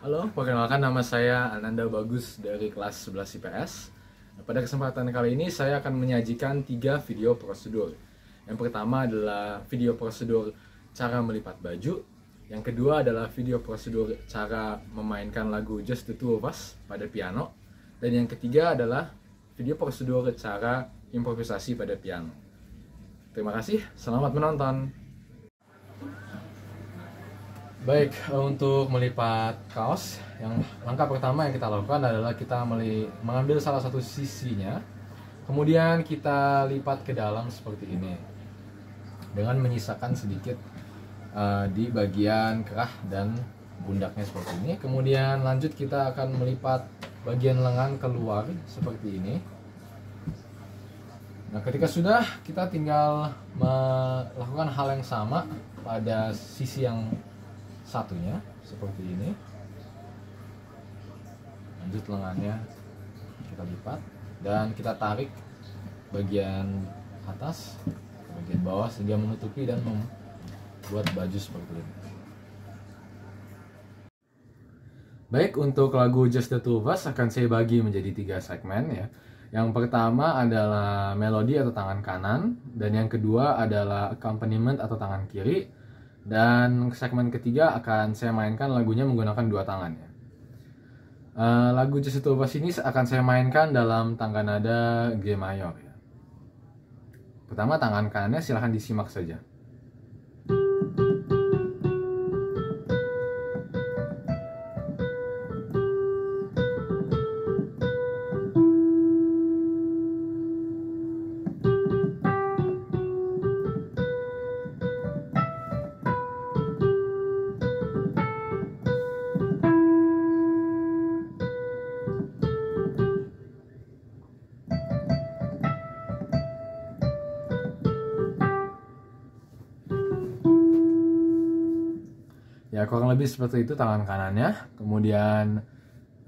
Halo, perkenalkan nama saya Ananda Bagus dari kelas 11 IPS. Pada kesempatan kali ini saya akan menyajikan 3 video prosedur. Yang pertama adalah video prosedur cara melipat baju. Yang kedua adalah video prosedur cara memainkan lagu Just the Two of Us pada piano. Dan yang ketiga adalah video prosedur cara improvisasi pada piano. Terima kasih, selamat menonton. Baik, untuk melipat kaos, yang langkah pertama yang kita lakukan adalah kita mengambil salah satu sisinya, kemudian kita lipat ke dalam seperti ini, dengan menyisakan sedikit di bagian kerah dan pundaknya seperti ini. Kemudian lanjut kita akan melipat bagian lengan keluar seperti ini. Nah, ketika sudah, kita tinggal melakukan hal yang sama pada sisi yang satunya seperti ini. Lanjut lengannya kita lipat dan kita tarik bagian atas ke bagian bawah sehingga menutupi dan membuat baju seperti ini. Baik, untuk lagu Just the Two of Us akan saya bagi menjadi 3 segmen ya. Yang pertama adalah melodi atau tangan kanan, dan yang kedua adalah accompaniment atau tangan kiri. Dan segmen ketiga akan saya mainkan lagunya menggunakan 2 tangan ya. Lagu Just the Two of Us ini akan saya mainkan dalam tangga nada G mayor ya. Pertama, tangan kanannya silahkan disimak saja. Ya, kurang lebih seperti itu tangan kanannya. Kemudian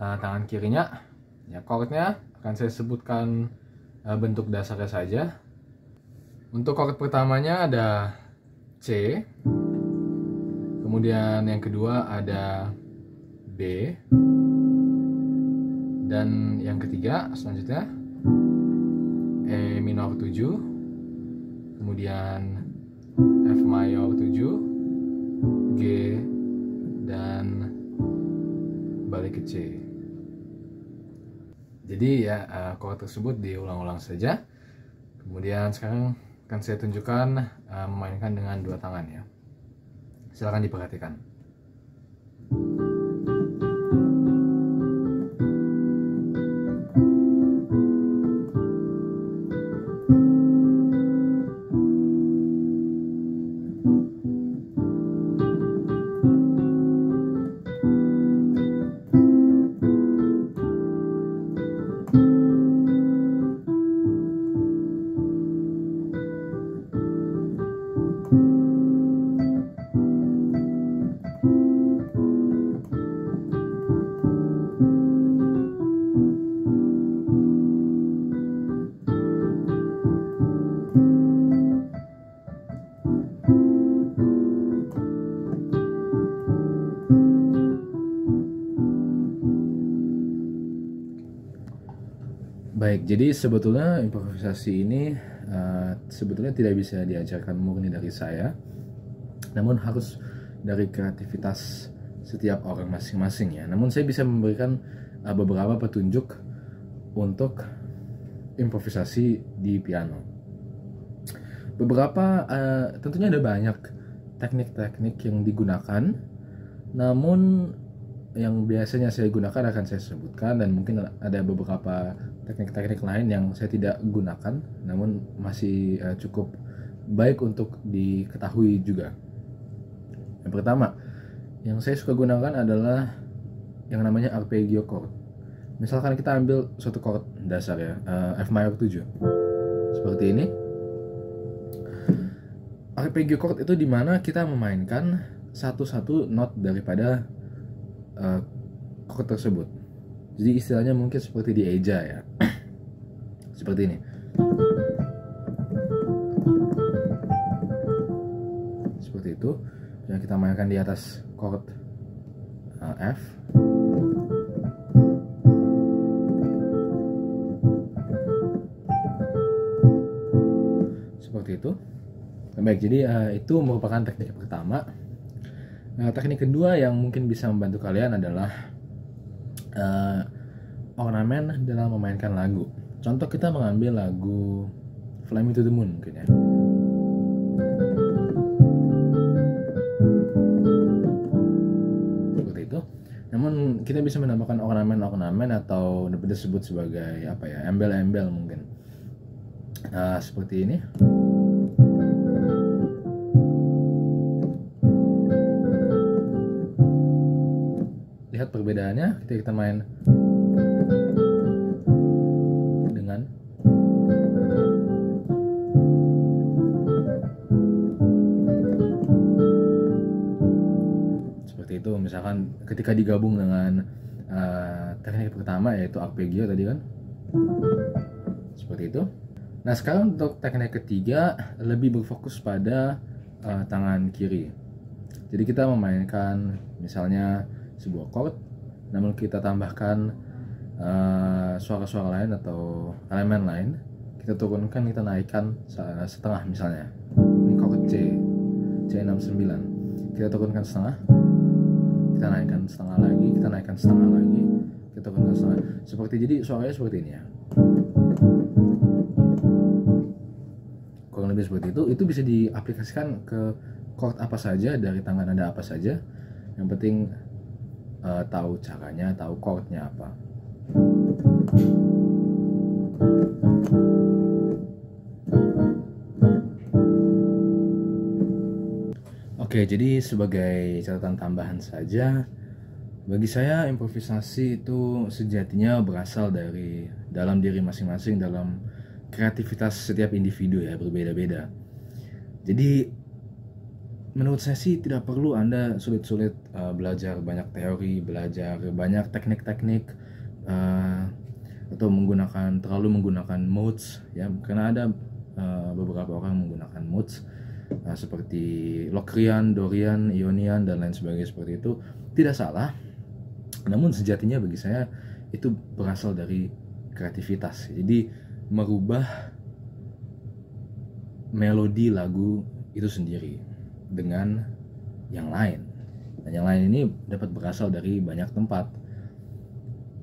tangan kirinya, ya chordnya akan saya sebutkan bentuk dasarnya saja. Untuk chord pertamanya ada C, kemudian yang kedua ada B, dan yang ketiga selanjutnya E minor 7, kemudian F mayor 7, G, dan balik ke C. Jadi ya, chord tersebut diulang-ulang saja. Kemudian sekarang akan saya tunjukkan memainkan dengan 2 tangan ya. Silakan diperhatikan. Baik, jadi sebetulnya improvisasi ini sebetulnya tidak bisa diajarkan murni dari saya, namun harus dari kreativitas setiap orang masing-masing ya. Namun saya bisa memberikan beberapa petunjuk untuk improvisasi di piano. Beberapa, tentunya ada banyak teknik-teknik yang digunakan, namun yang biasanya saya gunakan akan saya sebutkan, dan mungkin ada beberapa teknik-teknik lain yang saya tidak gunakan namun masih cukup baik untuk diketahui juga. Yang pertama yang saya suka gunakan adalah yang namanya arpeggio chord. Misalkan kita ambil suatu chord dasar ya, F mayor 7 seperti ini. Arpeggio chord itu dimana kita memainkan satu-satu not daripada chord tersebut. Jadi istilahnya mungkin seperti di eja ya. Seperti ini. Seperti itu. Yang kita mainkan di atas chord F. itu. Baik, jadi itu merupakan teknik pertama. Teknik kedua yang mungkin bisa membantu kalian adalah ornamen dalam memainkan lagu. Contoh, kita mengambil lagu Fly Me to the Moon mungkin ya. Seperti itu. Namun kita bisa menambahkan ornamen-ornamen atau dapat disebut sebagai apa ya, embel-embel mungkin. Seperti ini. Lihat perbedaannya ketika kita main dengan seperti itu. Misalkan ketika digabung dengan teknik pertama yaitu arpeggio tadi kan, seperti itu. Nah, sekarang untuk teknik ketiga lebih berfokus pada tangan kiri. Jadi kita memainkan misalnya sebuah chord, namun kita tambahkan suara-suara lain atau elemen lain. Kita turunkan, kita naikkan setengah misalnya. Ini chord C69. Kita turunkan setengah, kita naikkan setengah lagi, kita naikkan setengah lagi, kita turunkan setengah. Jadi suaranya seperti ini ya. Kurang lebih seperti itu bisa diaplikasikan ke chord apa saja, dari tangan Anda apa saja. Yang penting tahu caranya, tahu chordnya apa. Oke, jadi sebagai catatan tambahan saja, bagi saya improvisasi itu sejatinya berasal dari dalam diri masing-masing, dalam kreativitas setiap individu ya, berbeda-beda. Jadi menurut saya sih tidak perlu Anda sulit-sulit belajar banyak teori, belajar banyak teknik-teknik, atau terlalu menggunakan modes ya, karena ada beberapa orang menggunakan modes seperti Locrian, Dorian, Ionian dan lain sebagainya. Seperti itu tidak salah, namun sejatinya bagi saya itu berasal dari kreativitas. Jadi merubah melodi lagu itu sendiri dengan yang lain, dan yang lain ini dapat berasal dari banyak tempat.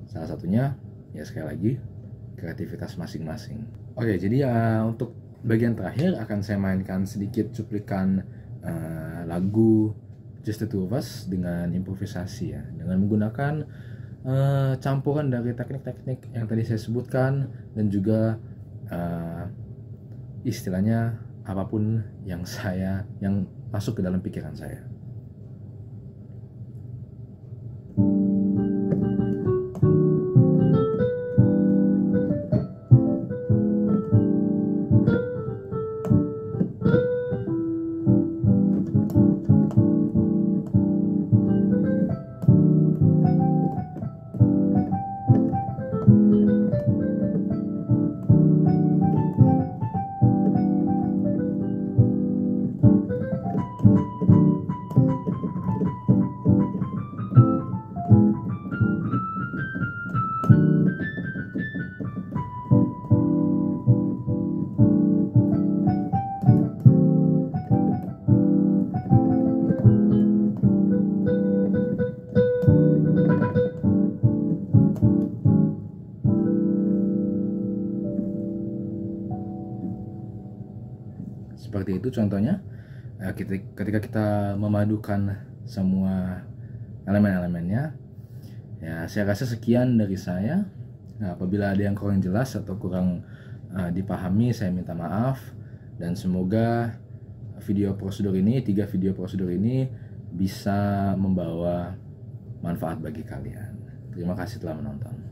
Salah satunya ya sekali lagi kreativitas masing-masing. Oke, jadi untuk bagian terakhir akan saya mainkan sedikit cuplikan lagu Just the Two of Us dengan improvisasi ya, dengan menggunakan campuran dari teknik-teknik yang tadi saya sebutkan, dan juga istilahnya apapun yang masuk ke dalam pikiran saya. Seperti itu contohnya. Ketika kita memadukan semua elemen-elemennya, ya saya rasa sekian dari saya. Nah, apabila ada yang kurang jelas atau kurang dipahami, saya minta maaf, dan semoga tiga video prosedur ini bisa membawa manfaat bagi kalian. Terima kasih telah menonton.